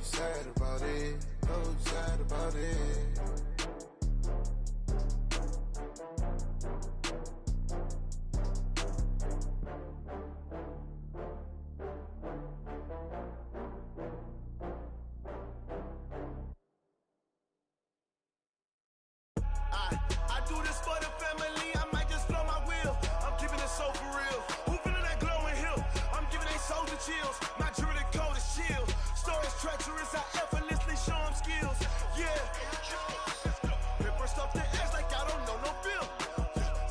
sad about it, so sad about it. I do this for the family, I might just blow my wheel. I'm keeping it so for real. Who feeling that glowing hill? I'm giving they soldier chills. My jewelry code is chill. Stories treacherous, I effortlessly show them skills. Yeah. Paper stuff the edge like I don't know no feel.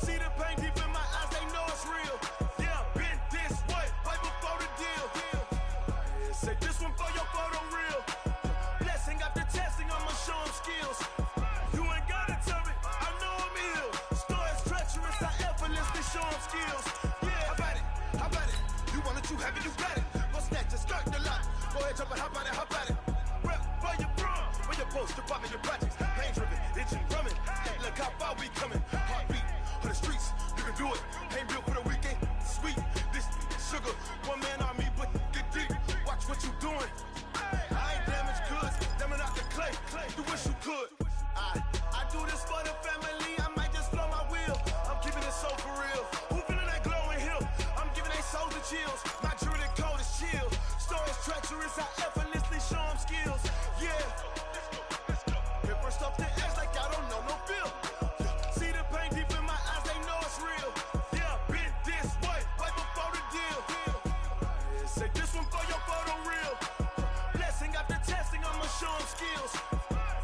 See the pain deep in my eyes, they know it's real. Yeah, been this way, way before the deal. Say this one for your photo real. Blessing after testing, I'ma show them skills. You ain't gotta tell me, I know I'm ill. Stories treacherous, I effortlessly show them skills. Yeah, how about it? How about it? You want it, you have it, you got it. Go snatch it, skirt the lot. Go ahead, jump it, hop on it, hop on it. Rep where you from, where you post, up in your projects. Pain driven, itching, drumming. Hey, look how far we coming. Heartbeat on the streets, you can do it. Ain't built for the weekend, sweet. This sugar, one man army, but get deep. Watch what you doing. I ain't damaged goods, damn it out the clay. You wish you could. I do this for the family, I might just blow my wheel. I'm keeping it so for real. Who feeling that glowing hill? I'm giving they soldier chills. My jewelry code is chill. Stories treacherous, I effortlessly show them skills. Yeah. Paper stuff the edge like I don't know no feel. See the pain deep in my eyes, they know it's real. Yeah, been this way, way before the deal. Say this one for your photo real. Blessing after testing, I'ma show them skills.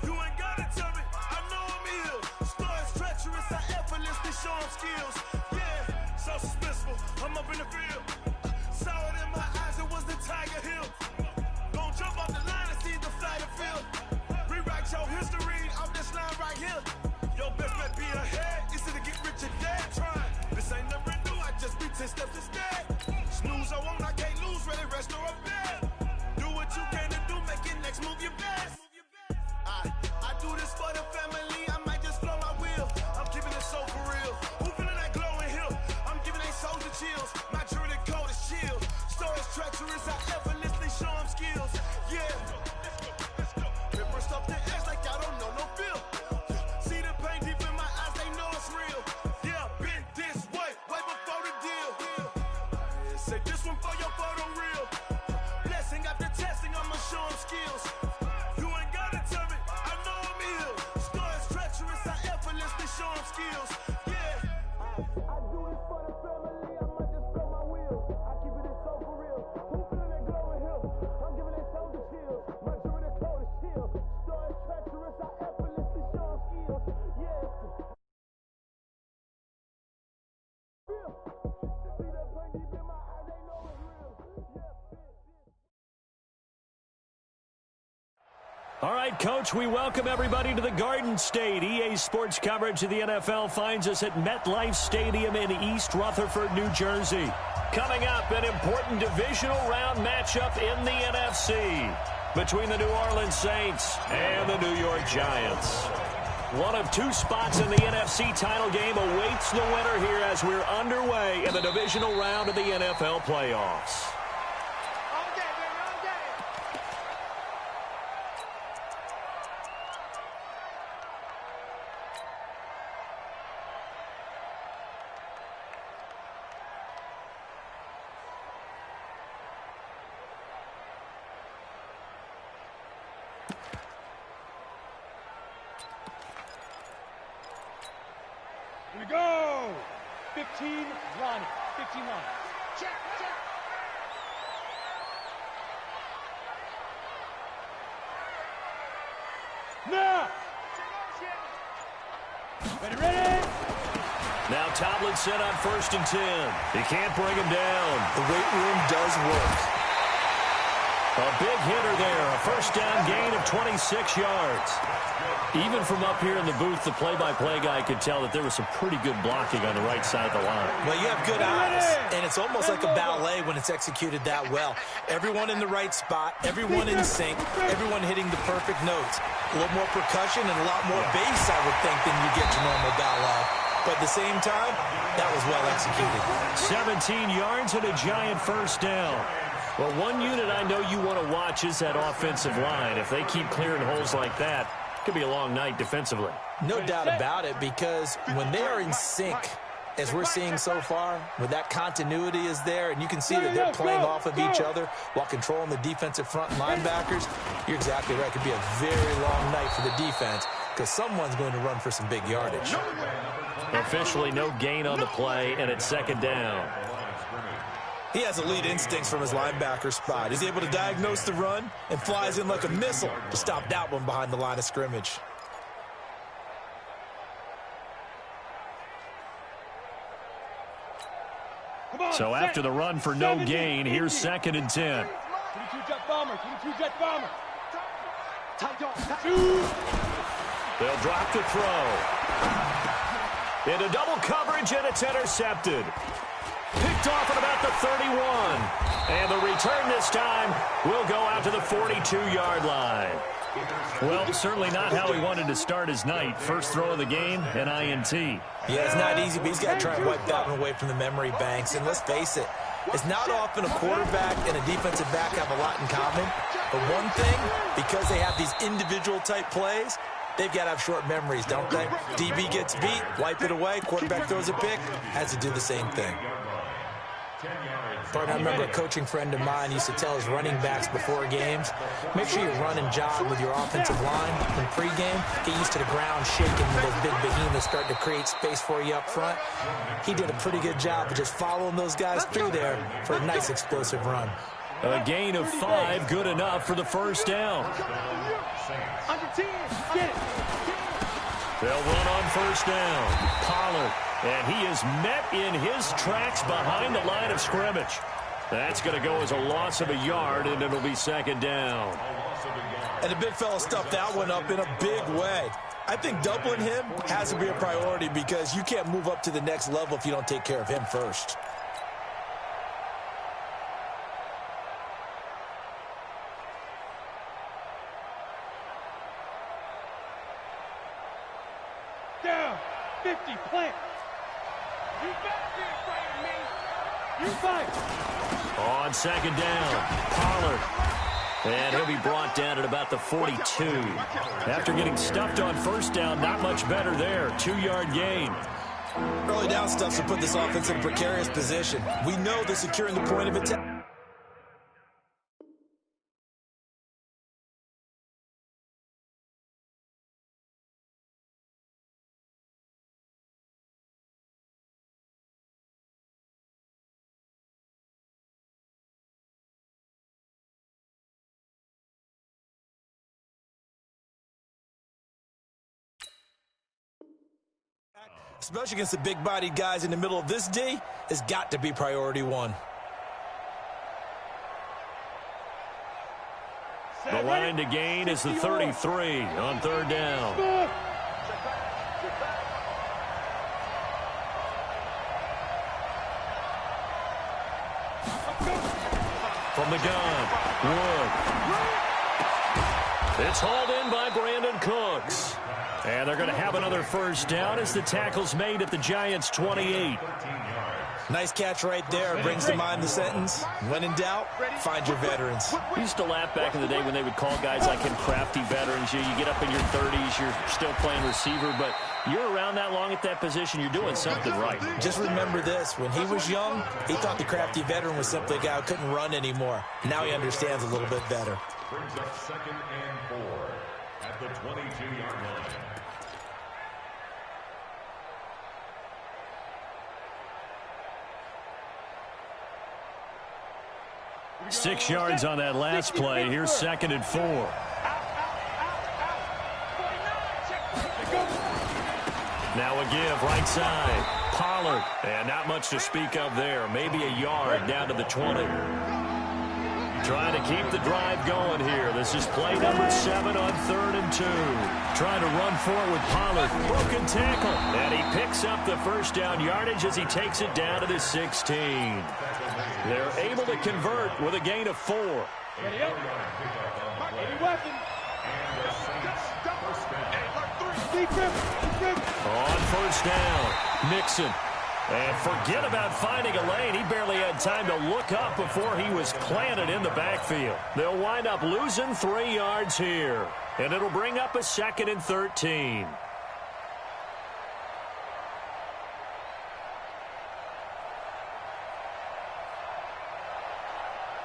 You ain't gotta tell me, I know I'm ill. Stories treacherous, I effortlessly show them skills. Yeah, so suspenseful, I'm up in the field. Saw it in my eyes, it was the Tiger Hill. Gon' jump off the line and see the flight of field. Rewrite your history off this line right here. Your best bet be ahead, easy to get rich or dead trying. This ain't never new, I just be 10 steps instead. Snooze I won't, I can't lose, ready, rest or a bed. Do what you can to do, make it next move your best. I do this for the family, I might just blow my wheel. I'm keeping it so for real. Who feeling that glowing hill? I'm giving they soldier chills. My jewelry code is chill. Stories treacherous, I effortlessly show them skills. Yeah. Paper stuff the edge like I don't know no feel. See the pain deep in my eyes, they know it's real. Yeah, been this way, way before the deal. Say this one for your photo real. Blessing after testing, I'ma show them skills. You ain't gotta tell me, I know I'm ill. Stories treacherous, I effortlessly show them skills. Yeah. I do this for the family, I might just blow my wheel. I keep it so for real. Who feeling that glowing hill? I'm giving they soldier chills. My jewelry code is chill. Stories treacherous, I effortlessly show them skills. Yeah. Real. See that pain deep in my eyes, they know it's real. Yeah. All right, Coach, we welcome everybody to the Garden State. EA Sports coverage of the NFL finds us at MetLife Stadium in East Rutherford, New Jersey. Coming up, an important divisional round matchup in the NFC between the New Orleans Saints and the New York Giants. One of two spots in the NFC title game awaits the winner here as we're underway in the divisional round of the NFL playoffs. Here we go! 15 run. 15 run. Check, check. Now! Ready, ready! Now Tomlinson on 1st and 10. He can't bring him down. The weight room does work. A big hitter there. A first down gain of 26 yards. Even from up here in the booth, the play-by-play guy could tell that there was some pretty good blocking on the right side of the line. Well, you have good eyes, and it's almost like a ballet when it's executed that well. Everyone in the right spot, everyone in sync, everyone hitting the perfect notes. A little more percussion and a lot more bass, I would think, than you get to normal ballet. But at the same time, that was well executed. 17 yards and a giant first down. Well, one unit I know you want to watch is that offensive line. If they keep clearing holes like that, it could be a long night defensively. No doubt about it, because when they are in sync, as we're seeing so far, when that continuity is there, and you can see that they're playing off of each other while controlling the defensive front linebackers, you're exactly right. It could be a very long night for the defense because someone's going to run for some big yardage. Officially no gain on the play, and it's second down. He has elite instincts from his linebacker spot. He's able to diagnose the run and flies in like a missile to stop that one behind the line of scrimmage. So after the run for no gain, here's second and 10. 22 jet bomber, 22 jet bomber. They'll drop the throw. Into double coverage, and it's intercepted. Picked off at about the 31. And the return this time will go out to the 42-yard line. Well, certainly not how he wanted to start his night. First throw of the game, an INT. Yeah, it's not easy, but he's got to try and wipe that one away from the memory banks. And let's face it, it's not often a quarterback and a defensive back have a lot in common. But one thing, because they have these individual type plays, they've got to have short memories, don't they? DB gets beat, wipe it away, quarterback throws a pick, has to do the same thing. Partner, I remember a coaching friend of mine used to tell his running backs before games, make sure you run and jog with your offensive line in pregame. Get used to the ground shaking when those big behemoths start to create space for you up front. He did a pretty good job of just following those guys through there for a nice explosive run. A gain of 5, good enough for the first down. They'll run on first down. Pollard, and he is met in his tracks behind the line of scrimmage. That's going to go as a loss of a yard, and it'll be second down. And the big fella stuffed that one up in a big way. I think doubling him has to be a priority because you can't move up to the next level if you don't take care of him first. Down, 50, plant. You better be afraid of me. You fight. On second down, Pollard. And he'll be brought down at about the 42. After getting stuffed on first down, not much better there. 2-yard gain. Early down stuff to put this offense in a precarious position. We know they're securing the point of attack. Especially against the big-bodied guys in the middle of this D, has got to be priority one. The line to gain is the 33 on third down. From the gun, Wood. It's hauled in by Brandon Cooks. And they're going to have another first down as the tackle's made at the Giants' 28. Nice catch right there. Brings to mind the sentence, when in doubt, find your veterans. We used to laugh back in the day when they would call guys like him crafty veterans. You get up in your 30s, you're still playing receiver, but you're around that long at that position, you're doing something right. Just remember this. When he was young, he thought the crafty veteran was simply a guy who couldn't run anymore. Now he understands a little bit better. Brings up 2nd and 4 at the 22-yard line. 6 yards on that last play. Here's 2nd and 4. Now a give, right side. Pollard. And not much to speak of there. Maybe a yard down to the 20. Trying to keep the drive going here. This is play number 7 on 3rd and 2. Trying to run forward, Pollard. Broken tackle. And he picks up the first down yardage as he takes it down to the 16. They're able to convert with a gain of 4. Ready up. Ready weapon. On first down, Mixon. And forget about finding a lane. He barely had time to look up before he was planted in the backfield. They'll wind up losing 3 yards here. And it'll bring up a 2nd and 13.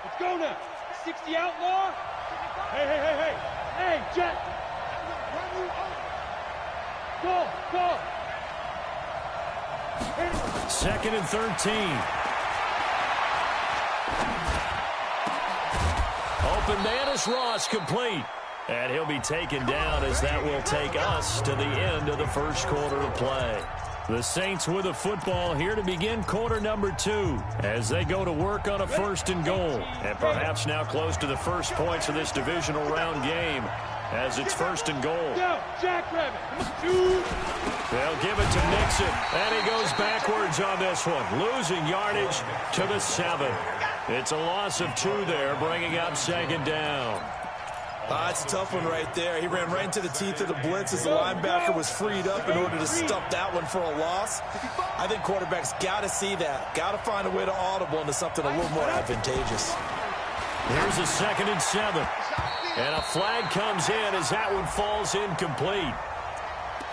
Let's go now. 60 outlaw. Hey. Hey, Jack. Go. 2nd and 13. Open man is Ross, complete. And he'll be taken down as that will take us to the end of the first quarter of play. The Saints with a football here to begin quarter number 2 as they go to work on a 1st and goal. And perhaps now close to the first points of this divisional round game as it's 1st and goal. Jackrabbit. Shoot. They'll give it to Nixon, and he goes backwards on this one, losing yardage to the 7. It's a loss of 2 there, bringing up 2nd down. It's a tough one right there. He ran right into the teeth of the blitz as the linebacker was freed up in order to stuff that one for a loss. I think quarterbacks got to see that. Got to find a way to audible into something a little more advantageous. Here's a 2nd and 7. And a flag comes in as that one falls incomplete.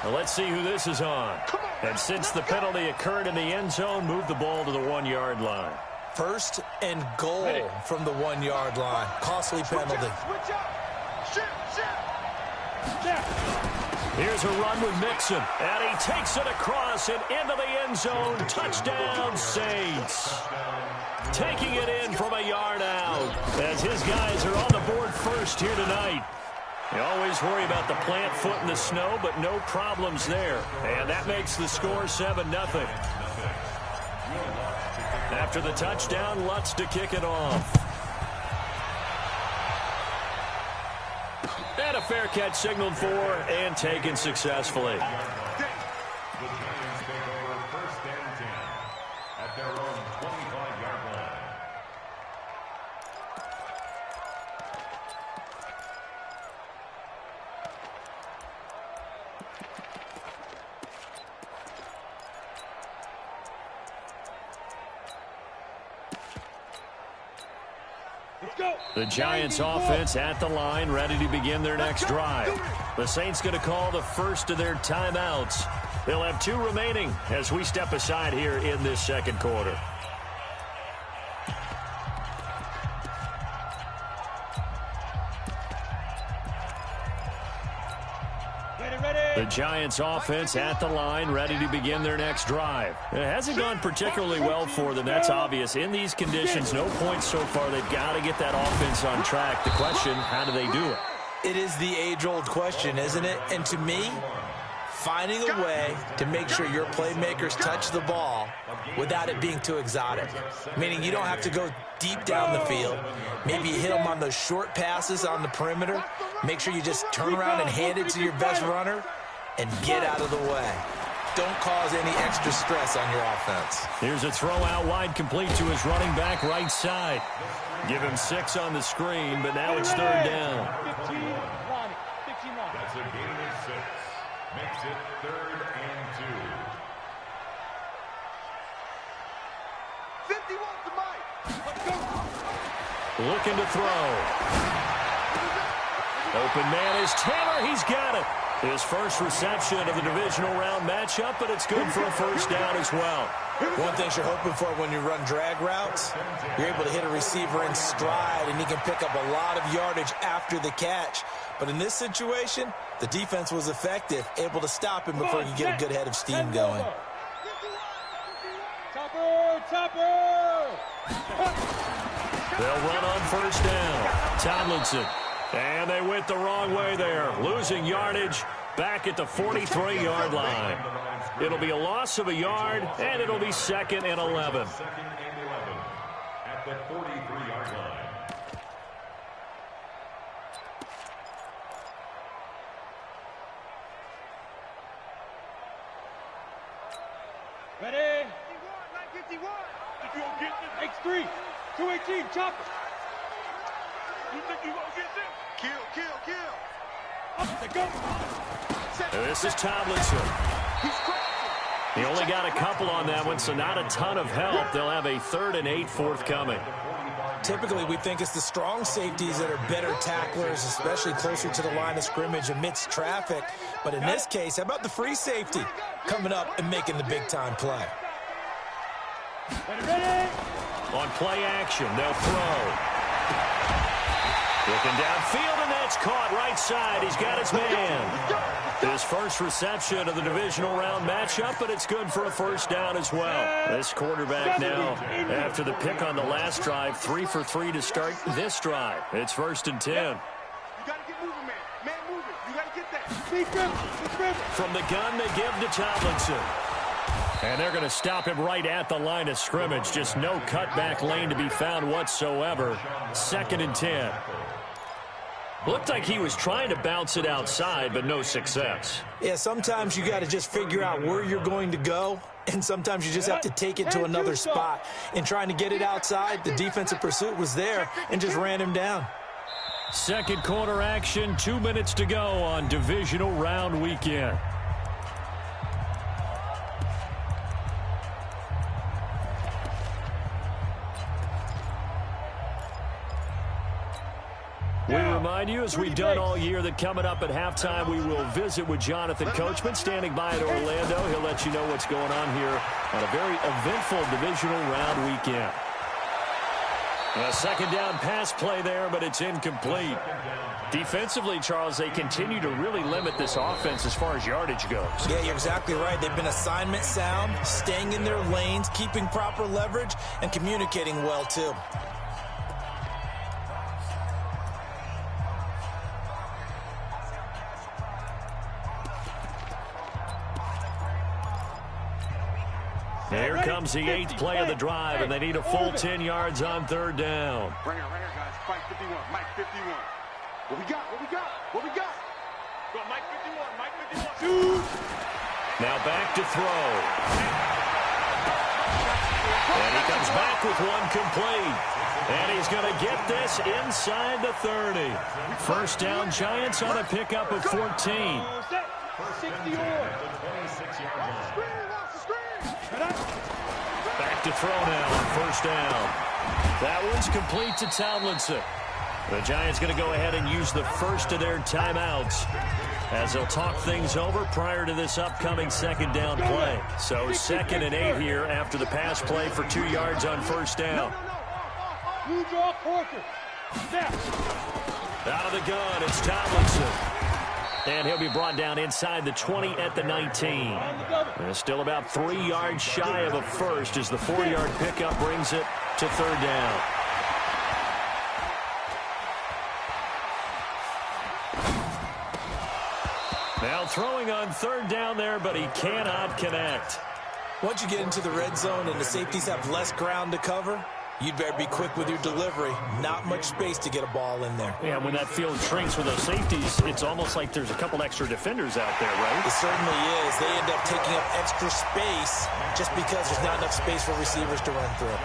Well, let's see who this is on. And since the penalty occurred in the end zone, move the ball to the 1-yard line. 1st and goal from the 1-yard line. Costly penalty. Here's a run with Mixon, and he takes it across and into the end zone. Touchdown, Saints. Taking it in from a yard out as his guys are on the board first here tonight. You always worry about the plant foot in the snow, but no problems there. And that makes the score 7-0. After the touchdown, Lutz to kick it off. And a fair catch signaled for and taken successfully. The Giants take over 1st and 10 at their own 25-yard line. The Giants offense at the line, ready to begin their next drive. The Saints going to call the first of their timeouts. They'll have 2 remaining as we step aside here in this 2nd quarter. The Giants offense at the line, ready to begin their next drive. It hasn't gone particularly well for them. That's obvious. In these conditions, no points so far. They've got to get that offense on track. The question, how do they do it? It is the age-old question, isn't it? And to me, finding a way to make sure your playmakers touch the ball without it being too exotic. Meaning you don't have to go deep down the field. Maybe you hit them on those short passes on the perimeter. Make sure you just turn around and hand it to your best runner and get out of the way. Don't cause any extra stress on your offense. Here's a throw out wide, complete to his running back right side. Give him 6 on the screen, but now it's 3rd down. 15 line. That's a gain of 6. Makes it 3rd and 2. 51 to Mike. Looking to throw. Open man is Taylor. He's got it. His first reception of the divisional round matchup, but it's good for a 1st down as well. One thing you're hoping for when you run drag routes, you're able to hit a receiver in stride, and he can pick up a lot of yardage after the catch. But in this situation, the defense was effective, able to stop him before you get a good head of steam going. Topper! They'll run on 1st down. Tomlinson. And they went the wrong way there, losing yardage back at the 43-yard line. It'll be a loss of a yard, and it'll be 2nd and 11. 2nd and 11 at the 43-yard line. Ready? 51. If you don't get this, X3, 218, chopper. You think you gonna get this? Kill. Up to go. This is Tomlinson. He's crashing. He only got a couple on that one, so not a ton of help. They'll have a 3rd and 8 forthcoming. Typically, we think it's the strong safeties that are better tacklers, especially closer to the line of scrimmage amidst traffic. But in this case, how about the free safety coming up and making the big-time play? On play action, they'll throw. Looking downfield, and that's caught right side. He's got his man. His first reception of the divisional round matchup, but it's good for a first down as well. This quarterback now, after the pick on the last drive, 3 for 3 to start this drive. It's 1st and 10. You got to get moving, man. Man moving. You got to get that. From the gun, they give to Tomlinson. And they're going to stop him right at the line of scrimmage. Just no cutback lane to be found whatsoever. 2nd and 10. Looked like he was trying to bounce it outside, but no success. Yeah, sometimes you got to just figure out where you're going to go, and sometimes you just have to take it to another spot. In trying to get it outside, the defensive pursuit was there and just ran him down. Second quarter action, 2 minutes to go on divisional round weekend. We remind you, as we've done all year, that coming up at halftime, we will visit with Jonathan Coachman standing by at Orlando. He'll let you know what's going on here on a very eventful divisional round weekend. A second down pass play there, but it's incomplete. Defensively, Charles, they continue to really limit this offense as far as yardage goes. Yeah, you're exactly right. They've been assignment sound, staying in their lanes, keeping proper leverage, and communicating well, too. Here comes the 8th play of the drive, and they need a full 10 yards on 3rd down. Right here, guys. Mike 51. Mike 51. What we got? What we got? What we got? Go, Mike 51. Mike 51. Shoot! Now back to throw. And he comes back with one complete. And he's going to get this inside the 30. First down, Giants on a pickup of 14. 60 Back to throw now on first down. That one's complete to Tomlinson. The Giants going to go ahead and use the first of their timeouts as they'll talk things over prior to this upcoming second down play. So 2nd and 8 here after the pass play for 2 yards on first down. Out of the gun, it's Tomlinson. And he'll be brought down inside the 20 at the 19. And still about 3 yards shy of a first as the 4-yard pickup brings it to 3rd down. Now throwing on 3rd down there, but he cannot connect. Once you get into the red zone and the safeties have less ground to cover, you'd better be quick with your delivery. Not much space to get a ball in there. Yeah, when that field shrinks with those safeties, it's almost like there's a couple extra defenders out there, right? It certainly is. They end up taking up extra space just because there's not enough space for receivers to run through.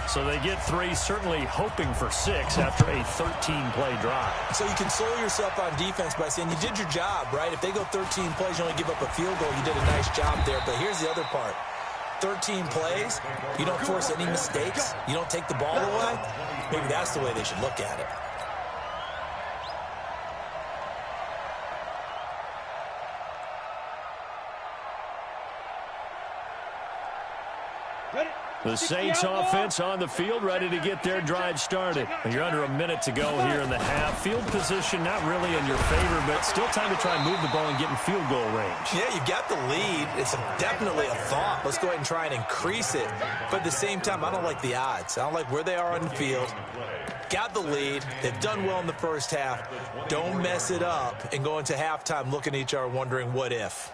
So they get 3, certainly hoping for 6 after a 13-play drive. So you console yourself on defense by saying you did your job, right? If they go 13 plays, you only give up a field goal, you did a nice job there. But here's the other part. 13 plays, you don't force any mistakes, you don't take the ball away, maybe that's the way they should look at it. The Saints offense on the field, ready to get their drive started. You're under a minute to go here in the half. Field position not really in your favor, but still time to try and move the ball and get in field goal range. Yeah, you've got the lead. It's definitely a thought. Let's go ahead and try and increase it. But at the same time, I don't like the odds. I don't like where they are on the field. Got the lead. They've done well in the first half. Don't mess it up and go into halftime looking at each other wondering what if.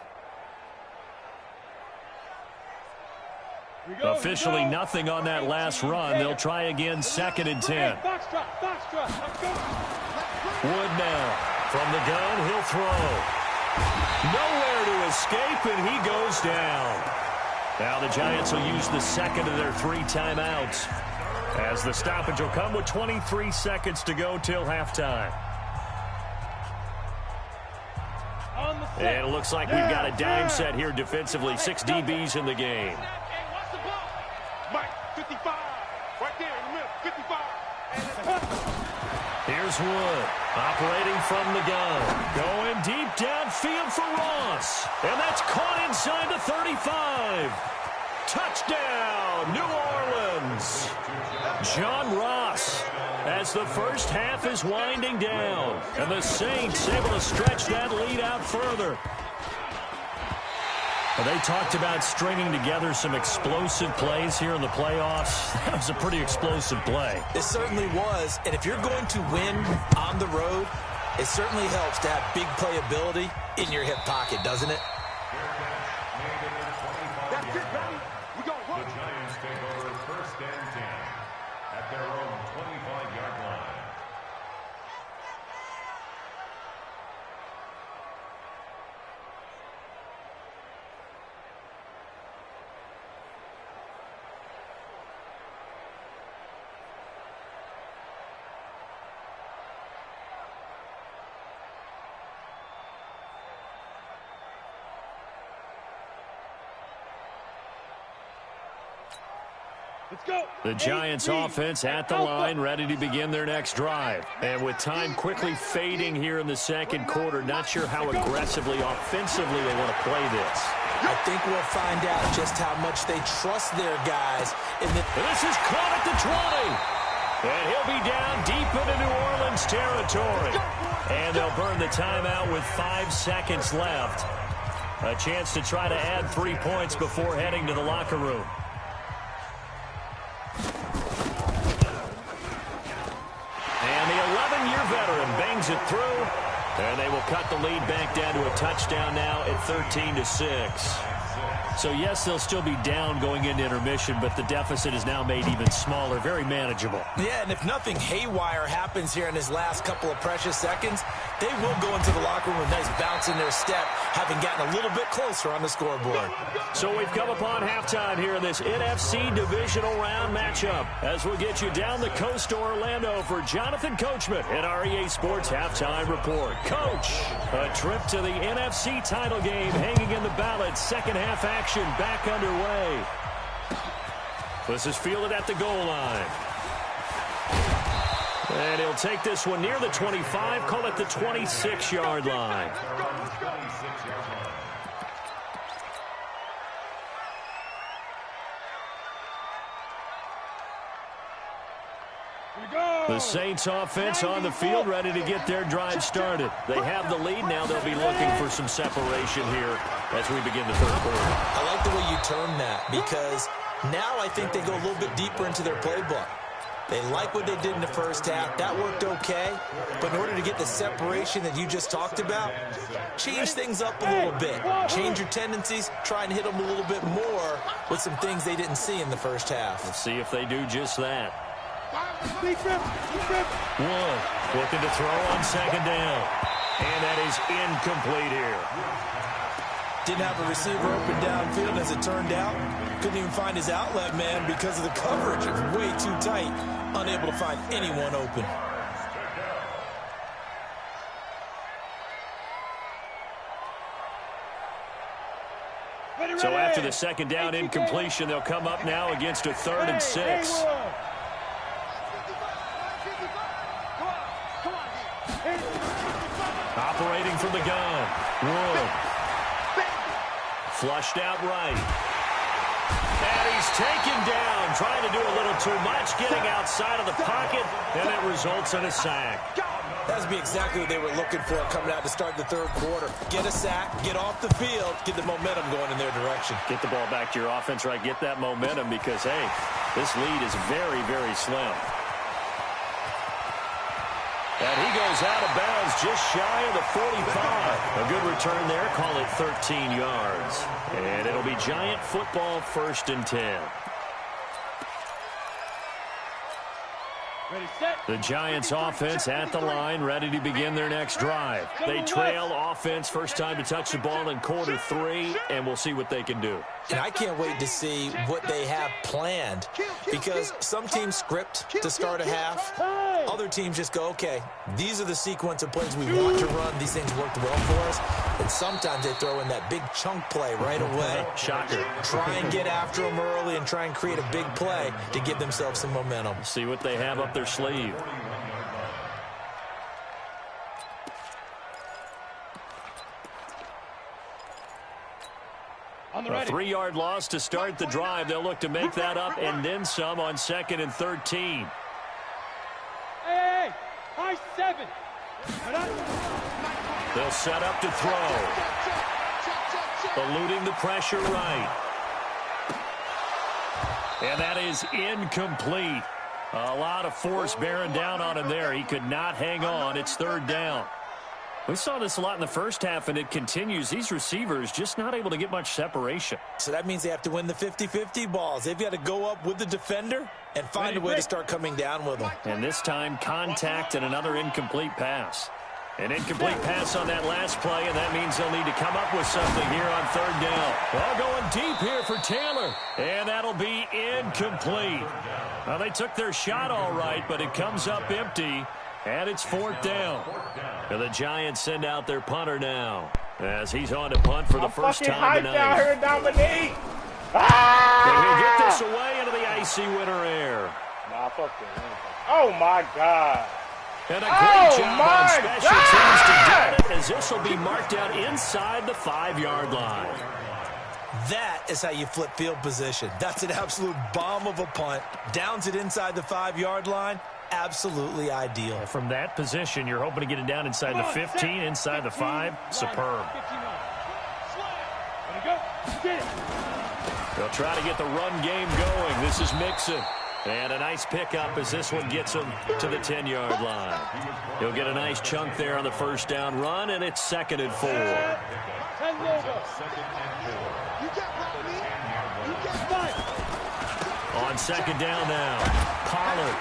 Officially nothing on that last run. They'll try again, 2nd and 10. Wood now. From the gun, he'll throw. Nowhere to escape, and he goes down. Now the Giants will use the 2nd of their 3 timeouts, as the stoppage will come with 23 seconds to go till halftime. On the And it looks like we've got a dime set here defensively. 6 DBs in the game. Mike, 55. Right there in the middle, 55. Here's Wood, operating from the gun. Going deep downfield for Ross. And that's caught inside the 35. Touchdown, New Orleans. John Ross, as the first half is winding down. And the Saints able to stretch that lead out further. Well, they talked about stringing together some explosive plays here in the playoffs. That was a pretty explosive play. It certainly was. And if you're going to win on the road, it certainly helps to have big playability in your hip pocket, doesn't it? That's it, baby. We gonna The run. Giants take over 1st and 10 at their own 25-yard line. Let's go. The Giants offense at the line, ready to begin their next drive. And with time quickly fading here in the second quarter, not sure how aggressively, offensively they want to play this. I think we'll find out just how much they trust their guys. And this is caught at the 20. And he'll be down deep into New Orleans territory. And they'll burn the timeout with 5 seconds left. A chance to try to add 3 points before heading to the locker room. And the 11-year veteran bangs it through. And they will cut the lead back down to a touchdown now at 13-6. So, yes, they'll still be down going into intermission, but the deficit is now made even smaller, very manageable. Yeah, and if nothing haywire happens here in his last couple of precious seconds, they will go into the locker room with a nice bounce in their step, having gotten a little bit closer on the scoreboard. So we've come upon halftime here in this NFC divisional round matchup, as we'll get you down the coast to Orlando for Jonathan Coachman in our EA Sports Halftime Report. Coach, a trip to the NFC title game hanging in the balance. Second half action back underway. This is fielded at the goal line. And he'll take this one near the 25, call it the 26-yard line. The Saints offense on the field, ready to get their drive started. They have the lead. Now they'll be looking for some separation here as we begin the third quarter. I like the way you term that, because now I think they go a little bit deeper into their playbook. They like what they did in the first half. That worked okay. But in order to get the separation that you just talked about, change things up a little bit. Change your tendencies. Try and hit them a little bit more with some things they didn't see in the first half. Let's see if they do just that. Wood looking to throw on second down. And that is incomplete here. Didn't have a receiver open downfield, as it turned out. Couldn't even find his outlet man because of the coverage. It was way too tight. Unable to find anyone open. So after the second down incompletion, they'll come up now against a 3rd and 6. Operating from the gun. Wood. Flushed out right. And he's taken down, trying to do a little too much, getting outside of the pocket, and it results in a sack. That would be exactly what they were looking for coming out to start the third quarter. Get a sack, get off the field, get the momentum going in their direction. Get the ball back to your offense, right? Get that momentum because, hey, this lead is very, very slim. And he goes out of bounds just shy of the 45. A good return there. Call it 13 yards. And it'll be Giant football, 1st and 10. The Giants offense at the line, ready to begin their next drive. They trail offense, first time to touch the ball in quarter 3, and we'll see what they can do. And I can't wait to see what they have planned, because some teams script to start a half. Other teams just go, okay, these are the sequence of plays we want to run. These things worked well for us. And sometimes they throw in that big chunk play right away. Shocker. Try and get after them early and try and create a big play to give themselves some momentum. See what they have up their sleeve. A 3-yard loss to start the drive. They'll look to make that up and then some on 2nd and 13. Hey, high 7. They'll set up to throw. Eluding the pressure right. And that is incomplete. A lot of force bearing down on him there. He could not hang on. It's 3rd down. We saw this a lot in the first half, and it continues. These receivers just not able to get much separation. So that means they have to win the 50-50 balls. They've got to go up with the defender and find a way to start coming down with them. And this time, contact and another incomplete pass. An incomplete pass on that last play, and that means they'll need to come up with something here on 3rd down. Ball going deep here for Taylor, and that'll be incomplete. Now, they took their shot all right, but it comes up empty, and it's 4th down. And the Giants send out their punter now, as he's on to punt for the first time tonight. Down here, Dominique. And he'll get this away into the icy winter air. Nah, fuck that. Oh, my God. And a great job on special teams to get it, as this will be marked out inside the 5-yard line. That is how you flip field position. That's an absolute bomb of a punt. Downs it inside the 5-yard line. Absolutely ideal. From that position, you're hoping to get it down inside the 15, inside the 5. Superb. They'll try to get the run game going. This is Mixon. And a nice pickup as this one gets him to the 10-yard line. He'll get a nice chunk there on the first down run, and it's 2nd and 4. On 2nd down now, Pollard.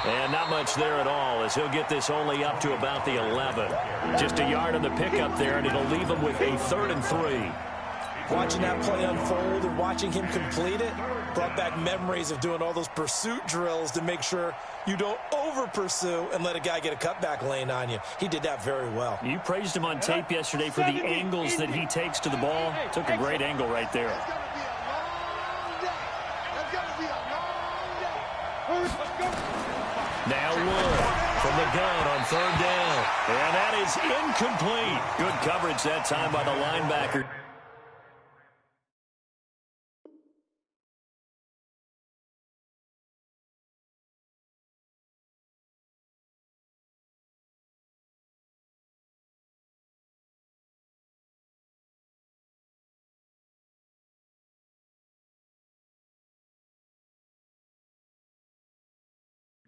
And not much there at all, as he'll get this only up to about the 11. Just a yard on the pickup there, and it'll leave him with a 3rd and 3. Watching that play unfold and watching him complete it brought back memories of doing all those pursuit drills to make sure you don't over-pursue and let a guy get a cutback lane on you. He did that very well. You praised him on tape yesterday for the angles that he takes to the ball. Took a great angle right there. Now Wood from the gun on 3rd down. And that is incomplete. Good coverage that time by the linebacker.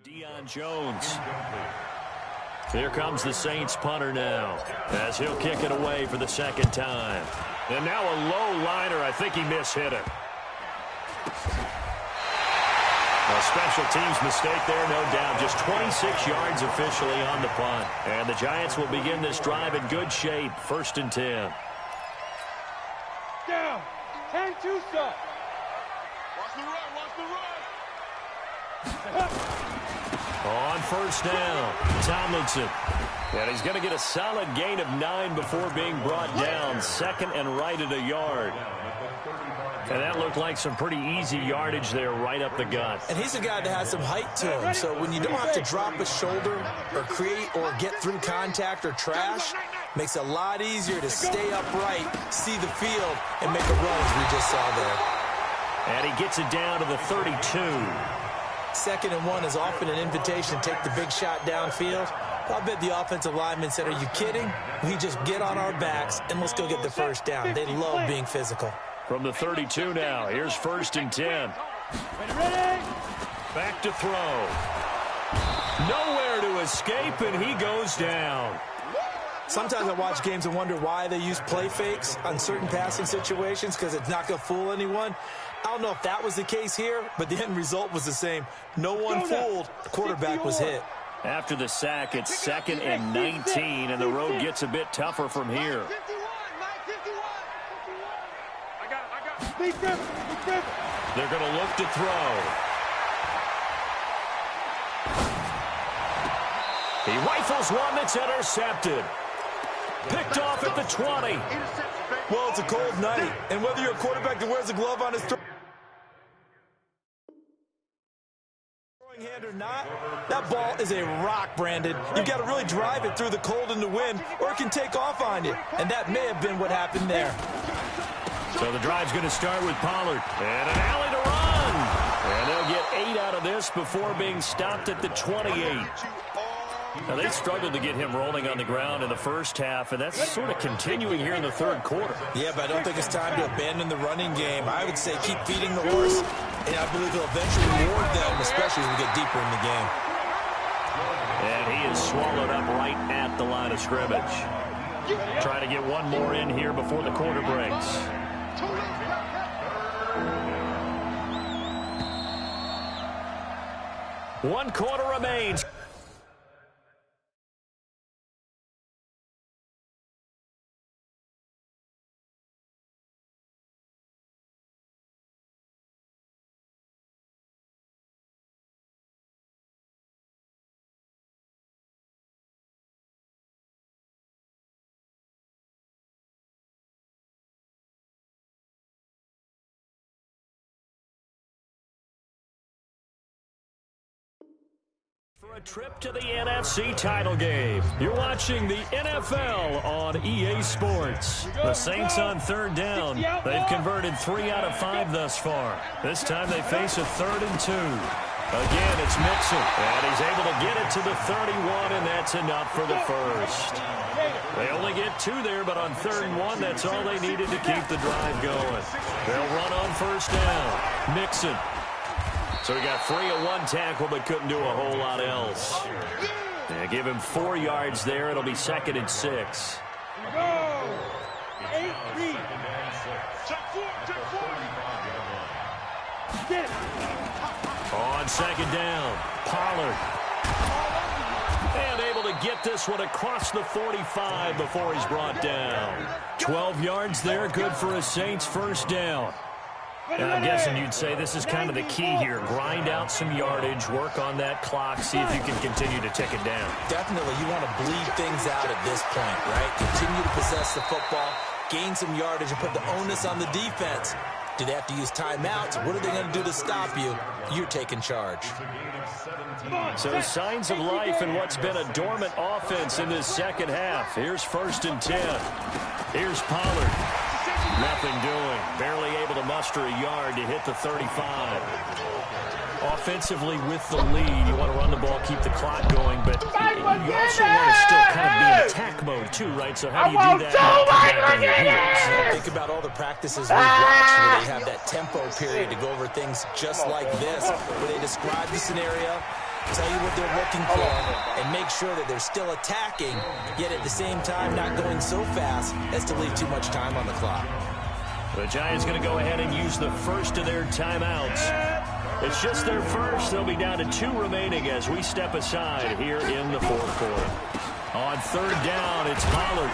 Deion Jones. Here comes the Saints punter now, as he'll kick it away for the 2nd time. And now a low liner. I think he mishit it. A special teams mistake there, no doubt. Just 26 yards officially on the punt. And the Giants will begin this drive in good shape. 1st and 10. Down. 10-2 stop. Watch the run, watch the run. On 1st down, Tomlinson. And he's going to get a solid gain of 9 before being brought down. 2nd and right at a yard. And that looked like some pretty easy yardage there right up the gut. And he's a guy that has some height to him. So when you don't have to drop a shoulder or create or get through contact or trash, makes it a lot easier to stay upright, see the field, and make a run as we just saw there. And he gets it down to the 32. 2nd and 1 is often an invitation to take the big shot downfield. I bet the offensive lineman said, are you kidding? We just get on our backs and let's go get the first down. They love being physical. From the 32 now, here's 1st and 10. Back to throw. Nowhere to escape, and he goes down. Sometimes I watch games and wonder why they use play fakes on certain passing situations, because it's not going to fool anyone. I don't know if that was the case here, but the end result was the same. No one fooled. The quarterback was hit. After the sack, it's 2nd and 19, and the road gets a bit tougher from here. They're going to look to throw. He rifles one that's intercepted. Picked off at the 20. Well, it's a cold night, and whether you're a quarterback that wears a glove on his throwing hand or not, that ball is a rock, Brandon. You've got to really drive it through the cold and the wind, or it can take off on you, and that may have been what happened there. So the drive's going to start with Pollard. And an alley to run. And they'll get 8 out of this before being stopped at the 28. Now, they struggled to get him rolling on the ground in the first half, and that's sort of continuing here in the third quarter. Yeah, but I don't think it's time to abandon the running game. I would say keep feeding the horse, and I believe he'll eventually reward them, especially as we get deeper in the game. And he is swallowed up right at the line of scrimmage. Trying to get one more in here before the quarter breaks. One quarter remains. For a trip to the NFC title game. You're watching the NFL on EA Sports. The Saints on third down. They've converted 3 out of 5 thus far. This time they face a 3rd and 2. Again, it's Mixon, and he's able to get it to the 31, and that's enough for the first. They only get 2 there, but on 3rd and 1, that's all they needed to keep the drive going. They'll run on first down. Mixon. So he got free of 1 tackle, but couldn't do a whole lot else. Yeah, give him 4 yards there. It'll be 2nd and 6. Go! 8-3. Get it. On 2nd down, Pollard. And able to get this one across the 45 before he's brought down. 12 yards there, good for a Saints first down. And I'm guessing you'd say this is kind of the key here. Grind out some yardage, work on that clock, see if you can continue to tick it down. Definitely, you want to bleed things out at this point, right? Continue to possess the football, gain some yardage, and put the onus on the defense. Do they have to use timeouts? What are they going to do to stop you? You're taking charge. So signs of life in what's been a dormant offense in this second half. Here's 1st and 10. Here's Pollard. Nothing doing. Barely able to muster a yard to hit the 35. Offensively with the lead, you want to run the ball, keep the clock going, but you also want to still kind of be in attack mode too, right? So how do you do that? Think about all the practices we've watched where they have that tempo period to go over things just like this, where they describe the scenario, tell you what they're looking for, and make sure that they're still attacking, yet at the same time not going so fast as to leave too much time on the clock. The Giants going to go ahead and use the first of their timeouts. It's just their first. They'll be down to 2 remaining as we step aside here in the fourth quarter. On 3rd down, it's Pollard.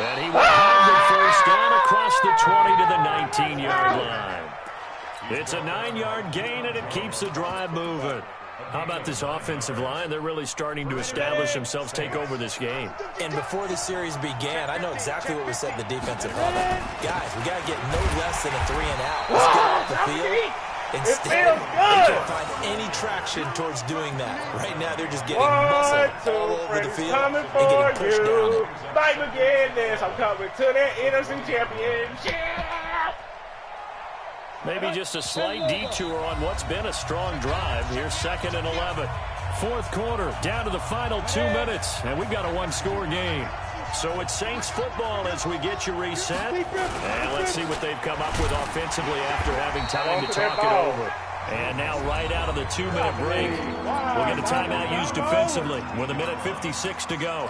And he will have the first down across the 20 to the 19-yard line. It's a 9-yard gain, and it keeps the drive moving. How about this offensive line? They're really starting to establish themselves, take over this game. And before the series began, I know exactly what was said in the defensive huddle. Guys, we got to get no less than a 3-and-out. Let's get off the field. Instead, they can't find any traction towards doing that. Right now, they're just getting muscle all over the field and getting pushed down. Mike McGinnis, I'm coming to that NFC Championship. Maybe just a slight detour on what's been a strong drive. Here's 2nd and 11. Fourth quarter, down to the final 2 minutes, and we've got a 1-score game. So it's Saints football as we get you reset. And let's see what they've come up with offensively after having time to talk it over. And now right out of the 2-minute break, we'll get a timeout used defensively with 1:56 to go.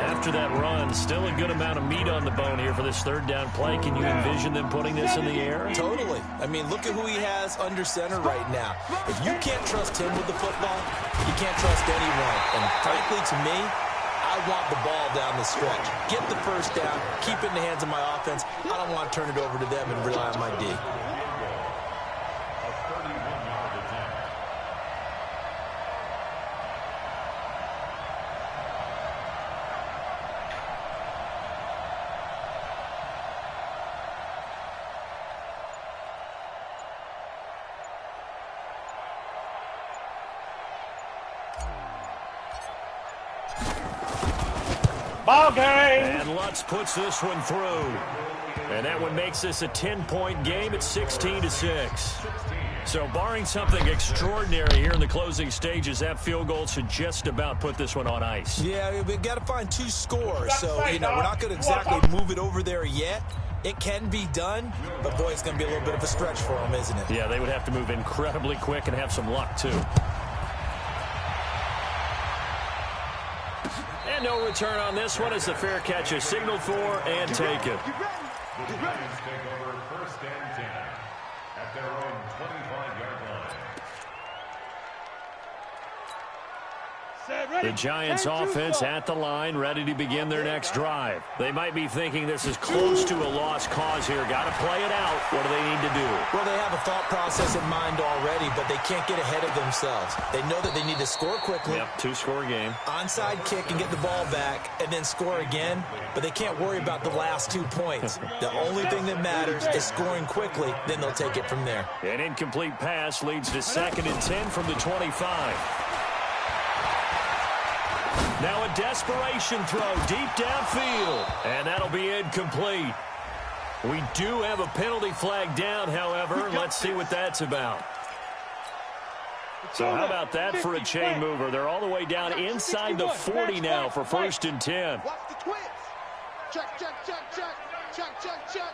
After that run, still a good amount of meat on the bone here for this 3rd down play. Can you envision them putting this in the air? Totally. I mean, look at who he has under center right now. If you can't trust him with the football, you can't trust anyone. And frankly, to me, I want the ball down the stretch. Get the first down, keep it in the hands of my offense. I don't want to turn it over to them and rely on my D. Ball game. And Lutz puts this one through. And that one makes this a 10-point game at 16-6. So barring something extraordinary here in the closing stages, that field goal should just about put this one on ice. Yeah, we've got to find 2 scores. So, we're not going to exactly move it over there yet. It can be done, but, boy, it's going to be a little bit of a stretch for them, isn't it? Yeah, they would have to move incredibly quick and have some luck, too. And no return on this one as the fair catch is signaled for and taken. The Giants take over first and 10 at their own 25-yard line. The Giants offense at the line, ready to begin their next drive. They might be thinking this is close to a lost cause here. Got to play it out. What do they need to do? Well, they have a thought process in mind already, but they can't get ahead of themselves. They know that they need to score quickly. Yep, 2-score game. Onside kick and get the ball back and then score again, but they can't worry about the last 2 points. The only thing that matters is scoring quickly, then they'll take it from there. An incomplete pass leads to 2nd and 10 from the 25. Now a desperation throw deep downfield, and that'll be incomplete. We do have a penalty flag down, however. Let's see what that's about. So how about that for a chain mover? They're all the way down inside the 40 now for 1st and 10. Watch the twist. Check, check, check, check. Check, check, check.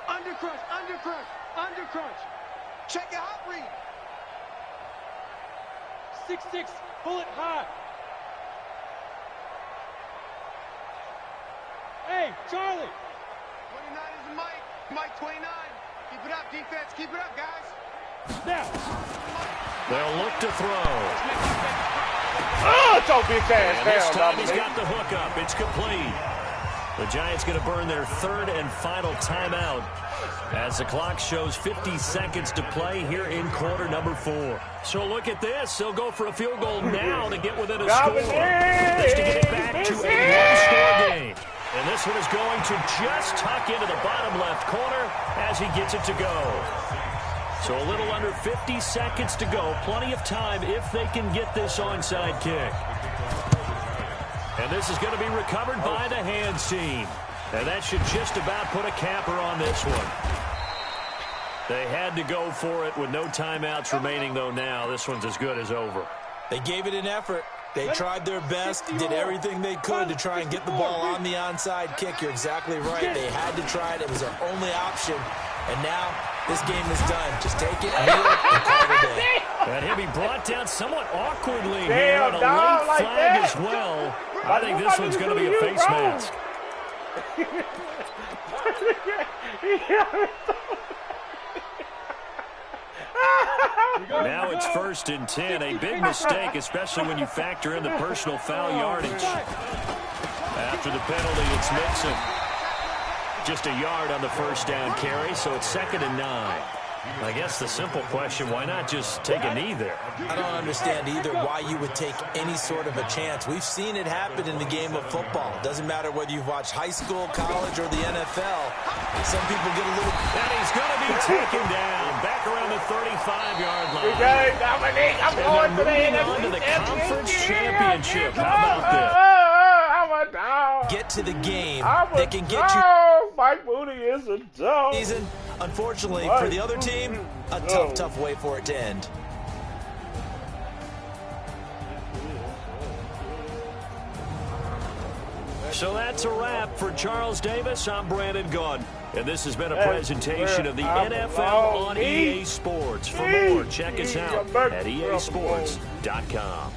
Undercrunch, undercrunch, undercrunch. Check your hot read. 6-6, pull it high. Hey, Charlie. 29 is the Mike. Mike 29. Keep it up, defense. Keep it up, guys. Now. They'll look to throw. Oh, it's your bitch ass And this down, time he's Dominic. got the hook up. It's complete. The Giants going to burn their 3rd and final timeout as the clock shows 50 seconds to play here in quarter number 4. So look at this. They'll go for a field goal now to get within a score. That's to get it back to a 1-score game. And this one is going to just tuck into the bottom left corner as he gets it to go. So a little under 50 seconds to go. Plenty of time if they can get this onside kick. And this is going to be recovered by the hands team. And that should just about put a capper on this one. They had to go for it with no timeouts remaining, though, now. This one's as good as over. They gave it an effort. They tried their best, did everything they could to try and get the ball on the onside kick. You're exactly right. They had to try it. It was their only option. And now this game is done. Just take it, kneel, and call it a day. And he'll be brought down somewhat awkwardly here on a late flag as well. I think this one's going to be a face mask. Now it's 1st and 10. A big mistake, especially when you factor in the personal foul yardage. After the penalty, it's Mixon. Just a yard on the 1st down carry, so it's 2nd and 9. I guess the simple question, why not just take a knee there? I don't understand either why you would take any sort of a chance. We've seen it happen in the game of football. Doesn't matter whether you've watched high school, college, or the NFL. Some people get a little... And he's going to be taken down back around the 35-yard line. Okay, Dominic, I'm going to the on to the conference championship. How about this? I'm a dog. Get to the game I'm a that can get you... dog. Mike Mooney is a dog. Season. Unfortunately, for the other team, a tough way for it to end. So that's a wrap for Charles Davis. I'm Brandon Gaudin. And this has been a presentation of the NFL on EA Sports. For more, check us out at easports.com.